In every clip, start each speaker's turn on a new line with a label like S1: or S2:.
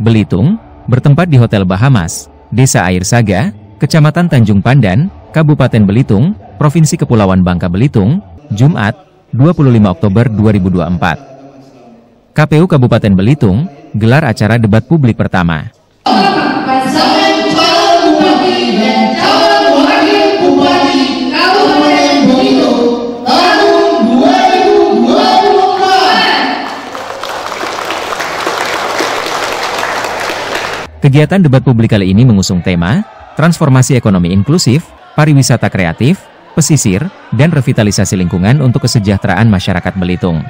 S1: Belitung, bertempat di Hotel Bahamas, Desa Air Saga, Kecamatan Tanjung Pandan, Kabupaten Belitung, Provinsi Kepulauan Bangka Belitung, Jumat, 25 Oktober 2024. KPU Kabupaten Belitung, gelar acara debat publik pertama.
S2: Pasangan calon bupati dan calon wakil bupati Kabupaten Belitung tahun 2024.
S1: Kegiatan debat publik kali ini mengusung tema transformasi ekonomi inklusif, pariwisata kreatif, pesisir, dan revitalisasi lingkungan untuk kesejahteraan masyarakat Belitung.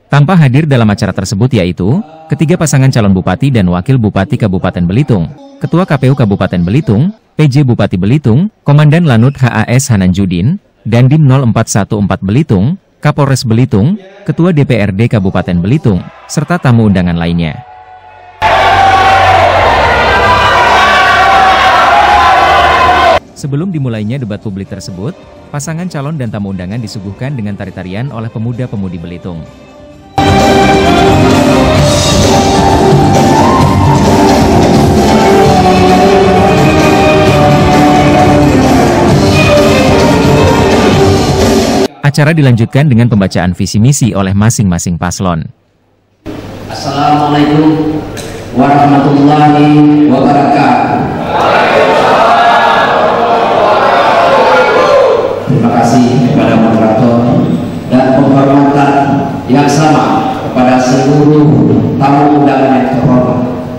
S1: Tanpa hadir dalam acara tersebut yaitu, ketiga pasangan calon bupati dan wakil bupati Kabupaten Belitung, Ketua KPU Kabupaten Belitung, PJ Bupati Belitung, Komandan Lanut HAS Hananjudin, Dandim 0414 Belitung, Kapolres Belitung, Ketua DPRD Kabupaten Belitung, serta tamu undangan lainnya. Sebelum dimulainya debat publik tersebut, pasangan calon dan tamu undangan disuguhkan dengan tari-tarian oleh pemuda-pemudi Belitung. Acara dilanjutkan dengan pembacaan visi misi oleh masing-masing paslon.
S3: Assalamualaikum warahmatullahi wabarakatuh. Terima kasih kepada moderator dan penghormatan yang sama kepada seluruh tamu undangan yang terhormat.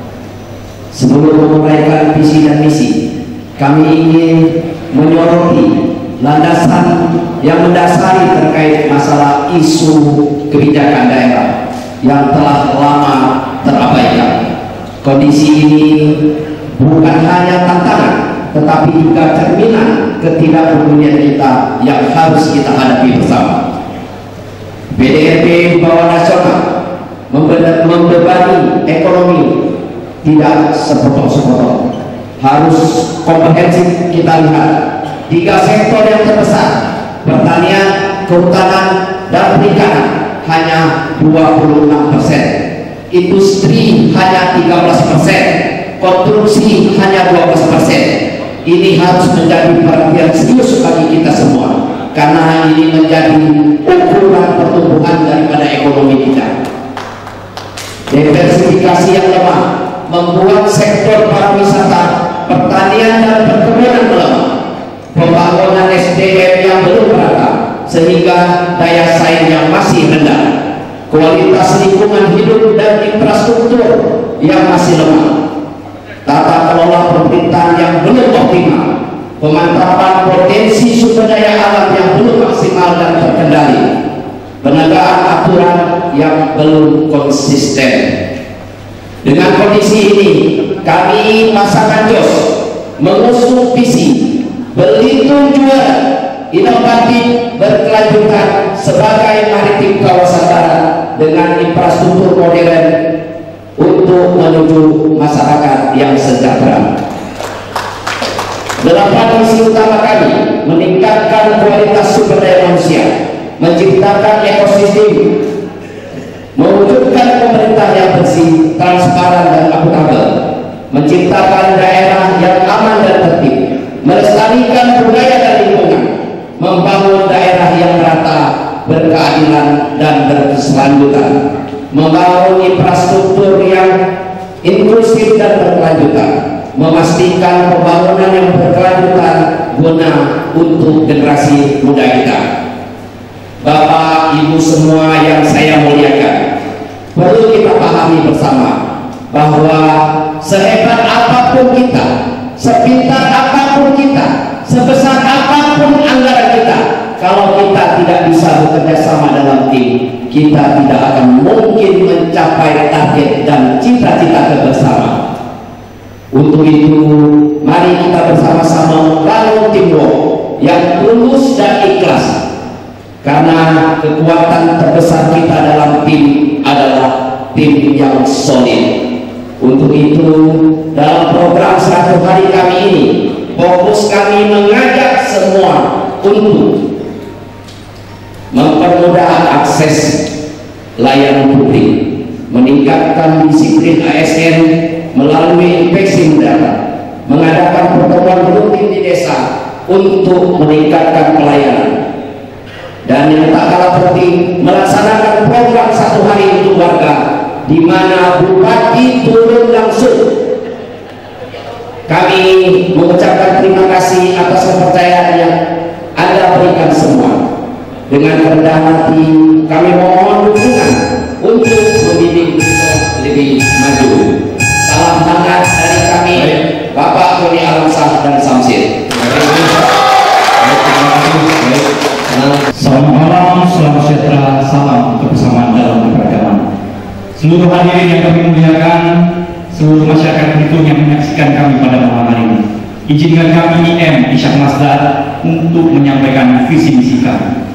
S3: Sebelum memulaikan visi dan misi, kami ingin menyoroti landasan yang mendasari terkait masalah isu kebijakan daerah yang telah lama terabaikan. Kondisi ini bukan hanya tantangan, tetapi juga cerminan ketidakpedulian kita yang harus kita hadapi bersama. PDRB bawah nasional membebani ekonomi tidak sepotong-sepotong, harus komprehensif. Kita lihat tiga sektor yang terbesar, pertanian, kehutanan, dan perikanan hanya 26%, industri hanya 13%, konstruksi hanya 12%. Ini harus menjadi perhatian serius bagi kita semua, karena ini menjadi ukuran pertumbuhan daripada ekonomi kita. Diversifikasi yang lemah membuat sektor pariwisata, pertanian, dan perkebunan melemah. Pembangunan SDM yang belum merata sehingga daya saing yang masih rendah, kualitas lingkungan hidup dan infrastruktur yang masih lemah, tata kelola pemerintahan yang belum optimal, pemantapan potensi sumber daya alam yang belum maksimal dan terkendali, penegakan aturan yang belum konsisten. Dengan kondisi ini, kami pasangan JOS mengusung visi Belitung Juara, inovatif, berkelanjutan sebagai maritim kawasan barat dengan infrastruktur modern untuk menuju masyarakat yang sejahtera. 8 misi utama kami: meningkatkan kualitas sumber daya manusia, menciptakan ekosistem, mewujudkan pemerintah yang bersih, transparan, dan akuntabel, menciptakan daerah yang aman dan tertib, melestarikan budaya dan lingkungan, membangun daerah yang merata, berkeadilan, dan berkelanjutan, membangun infrastruktur yang inklusif dan berkelanjutan, memastikan pembangunan yang berkelanjutan guna untuk generasi muda kita. Bapak, Ibu semua yang saya muliakan, perlu kita pahami bersama bahwa sehebat apapun kita, sepintar apapun kita, sebesar apapun anggaran kita, kalau kita tidak bisa bekerja sama dalam tim, kita tidak akan mungkin mencapai target dan cita-cita bersama. Untuk itu, mari kita bersama-sama membangun teamwork yang tulus dan ikhlas, karena kekuatan terbesar kita dalam tim adalah tim yang solid. Untuk itu, dalam program 100 hari kami ini, fokus kami mengajak semua untuk mempermudah akses layanan publik, meningkatkan disiplin ASN melalui inspeksi mendadak, mengadakan pertemuan rutin di desa untuk meningkatkan pelayanan, dan yang tak kalah penting melaksanakan program 1 hari untuk warga, di mana Bupati turun langsung. Kami mengucapkan terima kasih atas kepercayaan yang Anda berikan semua. Dengan rendah hati kami mohon dukungan untuk membimbing kita lebih maju. Salam hangat dari kami, Bapak Tony Alamsah dan Samsir.
S4: Selamat malam, selamat sejahtera, salam kebersamaan dalam keberagaman. Seluruh hadirin yang kami muliakan, seluruh masyarakat Belitung yang menyaksikan kami pada malam hari ini, izinkan kami IM Ishak Masdar untuk menyampaikan visi misi kami.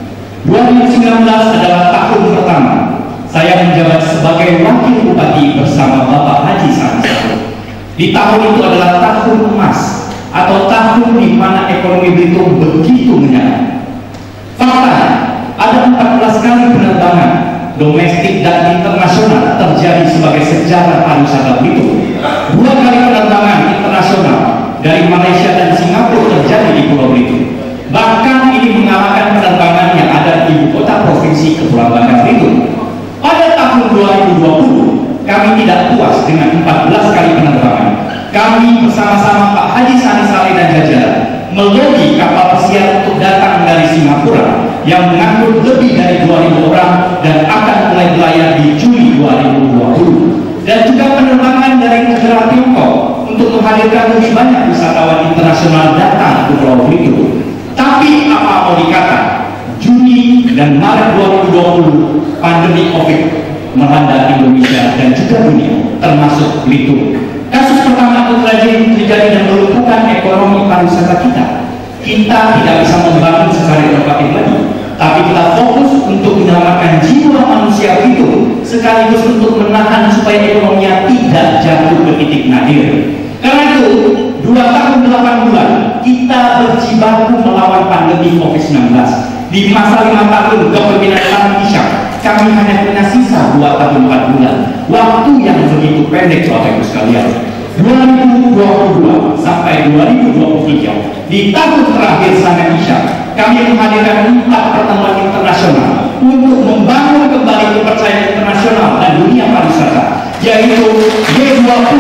S4: 2019 adalah tahun pertama saya menjabat sebagai wakil bupati bersama Bapak Haji Sani. Di tahun itu adalah tahun emas atau tahun di mana ekonomi Belitung begitu menyala. Fakta, ada 14 kali penerbangan domestik dan internasional terjadi sebagai sejarah pariwisata Belitung. 2 kali penerbangan internasional dari Malaysia dan Singapura terjadi di Pulau Belitung. Bahkan ini mengalahkan penerbangan yang ada di ibu kota provinsi Kepulauan Bangka Belitung. Pada tahun 2020 kami tidak puas dengan 14 kali penerbangan. Kami bersama-sama Pak Haji Sani Saleh dan jajaran melobi kapal pesiar untuk datang dari Singapura yang mengangkut lebih dari 2.000 orang dan akan mulai berlayar di Juli 2020, dan juga penerbangan dari negara Tiongkok untuk menghadirkan lebih banyak wisatawan internasional datang ke Pulau Belitung. Tapi apa mau dikata, Juni dan Maret 2020 pandemi COVID melanda Indonesia dan juga dunia, termasuk Belitung. Kasus pertama terjadi dan melumpuhkan ekonomi pariwisata kita. Kita tidak bisa membangun secara inovatif lagi, tapi kita fokus untuk menyelamatkan jiwa manusia Belitung, sekaligus untuk menahan supaya ekonominya tidak jatuh ke titik nadir. Karena itu 2 tahun 8 bulan kita berjibaku melawan pandemi COVID-19. Di masa 5 tahun kepemimpinan Ishak, kami hanya punya sisa 2 tahun 4 bulan, waktu yang begitu pendek Bapak Ibu sekalian. 2022 sampai 2023, di tahun terakhir Sangat Ishak, kami menghadirkan 4 pertemuan internasional untuk membangun kembali kepercayaan internasional dan dunia pariwisata, yaitu G20,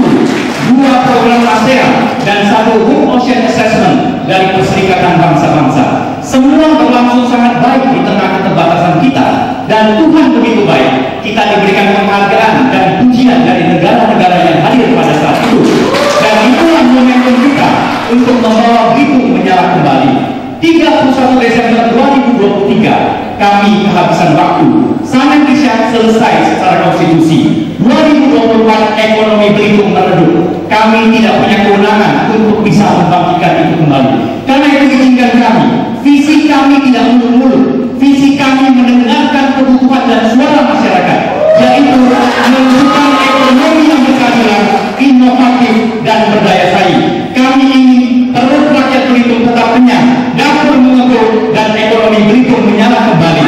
S4: 2 program ASEAN, dan 1 Home Ocean Assessment dari Perserikatan Bangsa-Bangsa. Semua berlangsung sangat baik di tengah keterbatasan kita, dan Tuhan begitu baik, kita diberikan penghargaan dan pujian dari negara-negara yang hadir pada saat itu. Dan itulah momentum kita untuk membawa Belitung menyala kembali. 31 Desember 2023 kami kehabisan waktu. Sangat Ishak selesai secara konstitusi. 2024 ekonomi Belitung meredup. Kami tidak punya kewenangan untuk bisa membangkitkan itu kembali. Karena itu izinkan kami, visi kami tidak muluk-muluk. Visi kami mendengarkan kebutuhan dan suara masyarakat, yaitu menunjukkan ekonomi yang berkeadilan, inovatif, dan berdaya saing. Kami ingin perut rakyat Belitung tetap kenyang, dapur mengepul, dan ekonomi Belitung menyala kembali.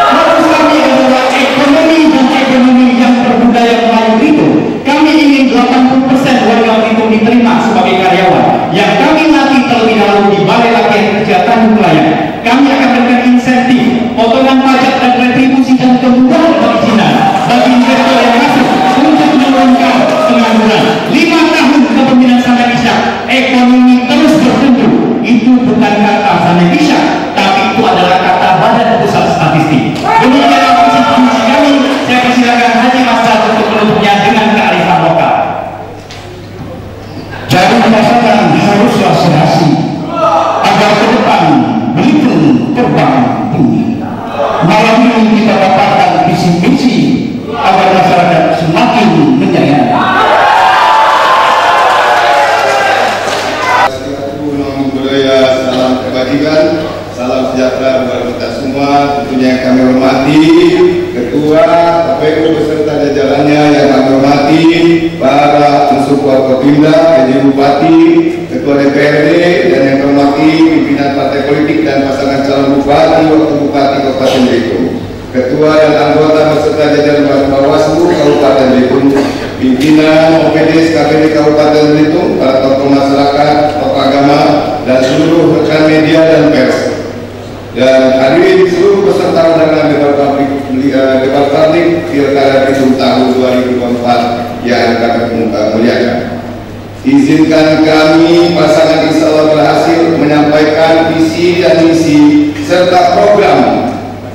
S4: Fokus kami adalah ekonomi dan ekonomi yang berbudaya Melayu Belitung. Kami ingin 80% warga Belitung diterima sebagai karyawan yang kami latih terlebih dahulu di Balai Latihan Kerja Tanjung Pelayan. Kami akan berikan insentif, potongan pajak dan retribusi dan kemudahan perizinan bagi investor yang masuk untuk menurunkan pengangguran. 5 tahun kepemimpinan Sangat Ishak, ekonomi terus bertumbuh. Itu bukan kata Sangat Ishak, tapi itu adalah kata Badan Pusat Statistik. Demikian visi kami. Saya persilakan Haji Masdar untuk menutupnya dengan kearifan lokal.
S5: Jadi pasangan haruslah serasi agar ke depan Belitung terbang tinggi. Malam ini kita dapatkan visi-visi agar masyarakat semakin menyayangi.
S6: Budaya, salam kebajikan, salam sejahtera buat kita semua. Tentunya yang kami hormati Ketua KPU beserta jajarannya, yang kami hormati para unsur Forkopimda, PJ Bupati, Ketua DPRD, dan yang kami hormati pimpinan partai politik dan pasangan calon bupati, wakil bupati Kabupaten Belitung. Belitung. Ketua dan anggota beserta jajaran Bawaslu Kabupaten Belitung, pimpinan OPD KPD Kabupaten Belitung, para tokoh masyarakat, tokoh agama, dan seluruh rekan media dan pers. Dan hadirin seluruh peserta undangan debat publik Pilkada Belitung tahun 2024 yang kami muliakan. Izinkan kami pasangan insya Allah berhasil menyampaikan visi dan misi serta program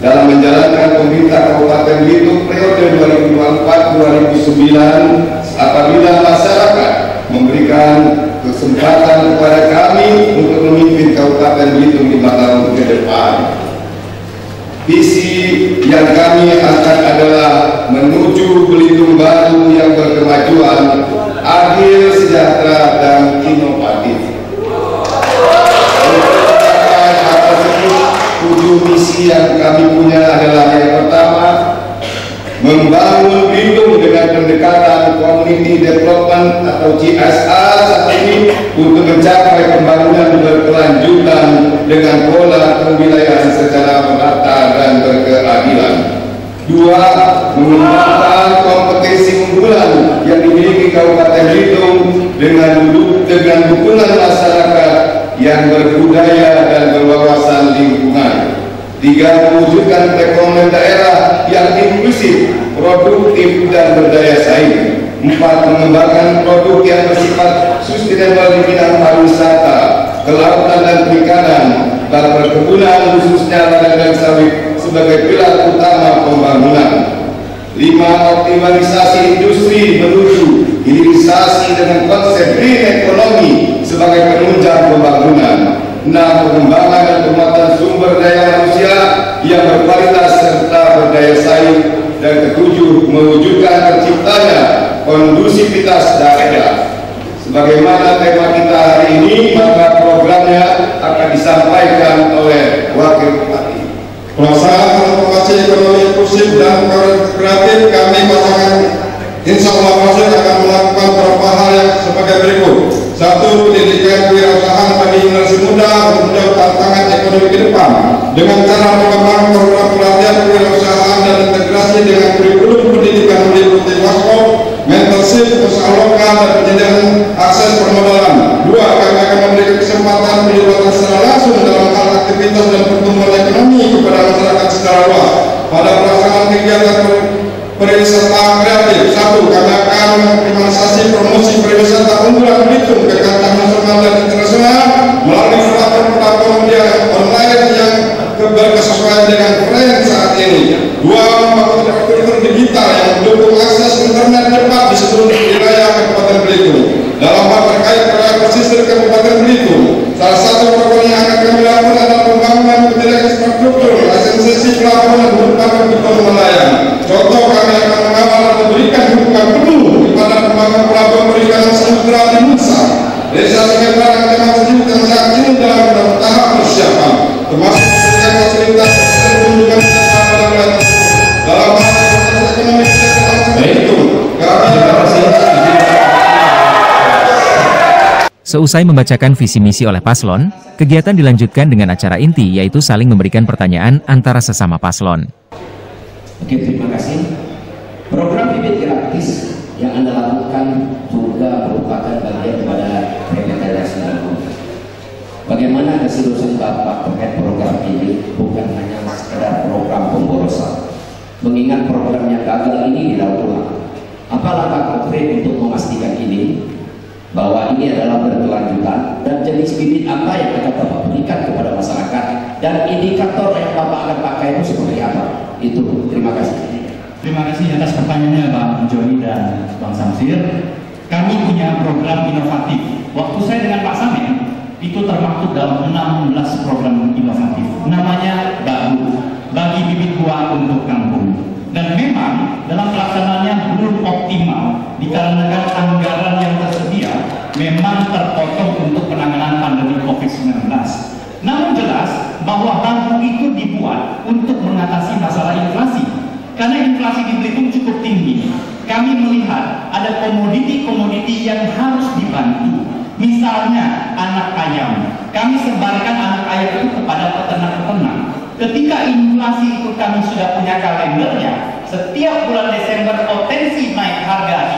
S6: dalam menjalankan pemerintah Kabupaten Belitung periode 2024-2009 apabila masyarakat memberikan kesempatan kepada kami untuk memimpin Kabupaten Belitung 5 tahun ke depan. Visi yang kami angkat adalah menuju Belitung baru yang berkemajuan, adil, sejahtera, dan inovatif. Tujuh misi yang kami punya adalah yang pertama, membangun Belitung dengan pendekatan Community Development atau CSR saat ini untuk mencapai pembangunan berkelanjutan dengan pola kewilayahan secara merata dan berkeadilan. Dua, mengembangkan kompetensi unggulan yang dimiliki Kabupaten Belitung dengan dukungan masyarakat yang berbudaya dan berwawasan lingkungan. Tiga, mewujudkan perekonomian daerah yang inklusif, produktif, dan berdaya saing. Empat, mengembangkan produk yang bersifat sustainable di bidang pariwisata, kelautan dan perikanan, dan perkebunan khususnya ladang dan sawit sebagai pilar utama pembangunan. Lima, optimalisasi industri menuju hilirisasi dengan konsep green economy sebagai penunjang pembangunan. 6, pengembangan dan penguatan sumber daya manusia yang berkualitas serta berdaya saing. Dan ketujuh, mewujudkan terciptanya kondusivitas daerah. Sebagaimana tema kita hari ini, maka programnya akan disampaikan oleh Wakil Bupati.
S7: Pelaksanaan transformasi ekonomi inklusif dan kreatif, kami pasangan insya Allah akan melakukan beberapa hal yang sebagai berikut. 1. Pendidikan kewirausahaan bagi generasi muda untuk menjawab tantangan ekonomi ke depan dengan cara mengembangkan program pelatihan kewirausahaan dan integrasi dengan kurikulum pendidikan meliputi workshop, mentorship, usaha lokal, dan penyediaan akses permodalan. 2. Kami akan memberikan kesempatan pelibatan secara langsung dalam hal aktivitas dan pertumbuhan ekonomi kepada masyarakat secara luas pada pelaksanaan kegiatan pariwisata kreatif. 1. Kami akan mengoptimalisasi promosi pariwisata unggulan Belitung ke kancah nasional dan internasional melalui platform media online yang berkesesuaian dengan tren saat ini. 2. Membangun infrastruktur digital yang mendukung akses internet cepat di seluruh wilayah Kabupaten Belitung. Dalam hal terkait proyek pesisir Kabupaten Belitung, salah satu program yang akan kami lakukan adalah pembangunan bidang infrastruktur, lisensi pelabuhan dan merupakan beton nelayan. Contoh, kami akan mengawal dan memberikan dukungan penuh kepada pembangunan pelabuhan perikanan samudera di Nusa, Desa Sekitar Kecamatan yang saat ini dalam tahap persiapan, termasuk memberikan fasilitas kunjungan wisata dan lain dalam hal ekonomi itu. Kami
S1: Seusai membacakan visi misi oleh paslon, kegiatan dilanjutkan dengan acara inti yaitu saling memberikan pertanyaan antara sesama paslon.
S3: Oke, terima kasih. Program bibit gratis yang Anda lakukan juga merupakan bagian pada revitalisasi lingkungan. Bagaimana keseriusan Bapak terkait program ini bukan hanya sekedar program pemborosan. Mengingat program yang gagal ini didaur ulang. Apa langkah konkret untuk memastikan ini bahwa ini adalah berkelanjutan, dan jenis bibit apa yang akan Bapak berikan kepada masyarakat dan indikator yang Bapak akan pakai itu seperti apa? Itu, terima kasih.
S4: Terima kasih atas pertanyaannya Bang Joni dan Bang Samsir. Kami punya program inovatif. Waktu saya dengan Pak Samin itu termaktub dalam 16 program inovatif. Namanya BAGU, Bagi Bibit Buah Untuk Kampung. Dan memang dalam pelaksanaannya belum optimal dikarenakan anggaran yang tersedia memang terpotong untuk penanganan pandemi COVID-19. Namun jelas bahwa BAGU itu dibuat untuk mengatasi masalah inflasi. Karena inflasi di Belitung cukup tinggi, kami melihat ada komoditi-komoditi yang harus dibantu. Misalnya anak ayam, kami sebarkan anak ayam itu kepada peternak-peternak. Ketika inflasi itu kami sudah punya kalendernya, setiap bulan Desember potensi naik harga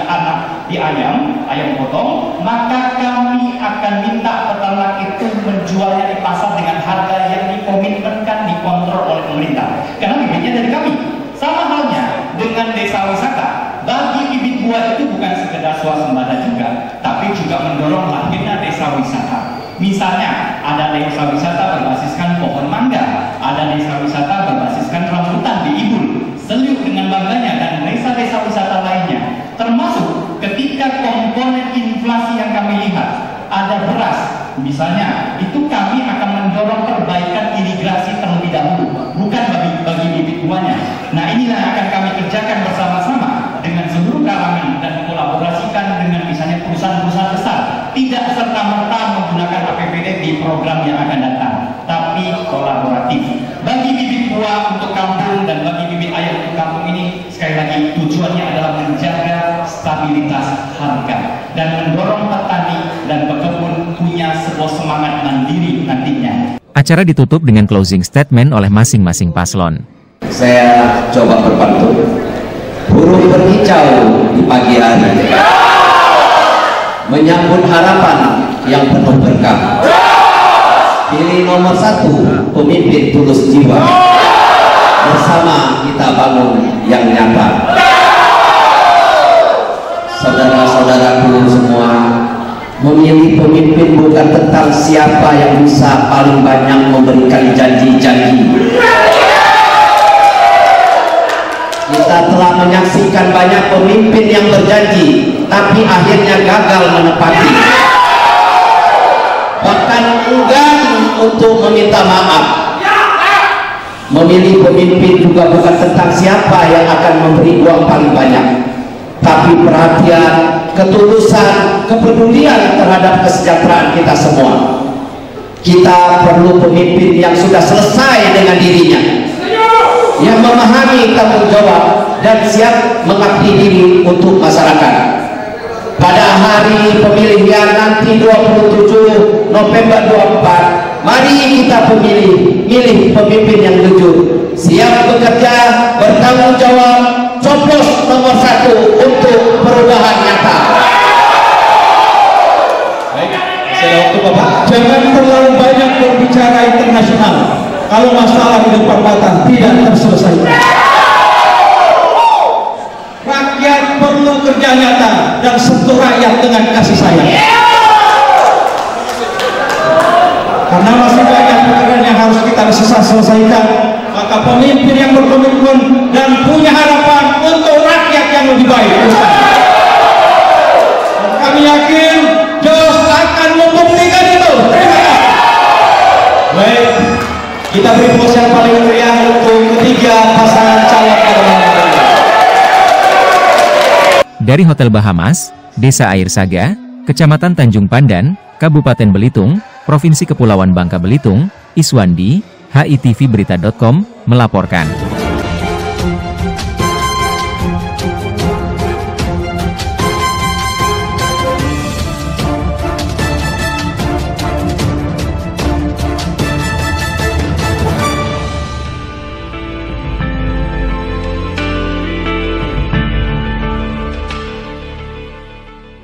S4: di ayam potong, maka kami akan minta peternak itu menjualnya di pasar dengan harga yang dikomitmenkan, dikontrol oleh pemerintah. Karena bibitnya dari kami. Sama halnya dengan desa wisata. Bagi bibit buah itu bukan sekedar swasembada juga, tapi juga mendorong lahirnya desa wisata. Misalnya, ada desa wisata berbasiskan pohon mangga, ada desa wisata berbasiskan rambutan di Ibul, Seliuk dengan bangganya, dan desa-desa wisata lainnya. Termasuk ketika komponen inflasi yang kami lihat, ada beras, misalnya, itu kami akan mendorong perbaikan irigasi terlebih dahulu, bukan bagi bibit buahnya. Nah, inilah yang akan kami kerjakan bersama-sama dengan seluruh kalangan dan kolaborasikan dengan misalnya perusahaan-perusahaan besar. Tidak serta-merta menggunakan APBD di program yang akan datang, tapi kolaboratif. Bagi bibit buah untuk kampung dan bagi bibit ayam untuk kampung ini, sekali lagi tujuannya adalah menjaga stabilitas harga dan mendorong petani dan pekebun punya sebuah semangat mandiri nantinya.
S1: Acara ditutup dengan closing statement oleh masing-masing paslon.
S3: Saya coba berpantun. Burung berkicau di pagi hari, menyambut harapan yang penuh berkah. Pilih nomor 1, pemimpin tulus jiwa. Bersama kita bangun yang nyata. Saudara-saudaraku semua, memilih pemimpin bukan tentang siapa yang bisa paling banyak memberikan janji-janji. Kita telah menyaksikan banyak pemimpin yang berjanji, tapi akhirnya gagal menepati. Bahkan enggan untuk meminta maaf. Memilih pemimpin juga bukan tentang siapa yang akan memberi uang paling banyak, tapi perhatian, ketulusan, kepedulian terhadap kesejahteraan kita semua. Kita perlu pemimpin yang sudah selesai dengan dirinya, yang memahami tanggung jawab dan siap mengabdi diri untuk masyarakat. Pada hari pemilihan nanti 27 November 24, mari kita milih pemimpin yang jujur, siap bekerja, bertanggung jawab, coblos nomor 1 untuk perubahan nyata.
S5: Baik, saya waktu Bapak. Jangan terlalu banyak berbicara internasional kalau masalah di depan mata tidak terselesaikan. Rakyat perlu kerja nyata dan sentuh rakyat dengan kasih sayang. Karena masih banyak pekerjaan yang harus kita selesaikan, maka pemimpin yang berkomitmen dan punya harapan untuk rakyat yang lebih baik. Dan kami yakin Jos akan membuktikan itu. Terima kasih. Baik, kita beri pos yang paling meriah untuk ketiga pasangan calon pasangan.
S1: Dari Hotel Bahamas, Desa Air Saga, Kecamatan Tanjung Pandan, Kabupaten Belitung, Provinsi Kepulauan Bangka Belitung, Iswandi, HITVberita.com, melaporkan.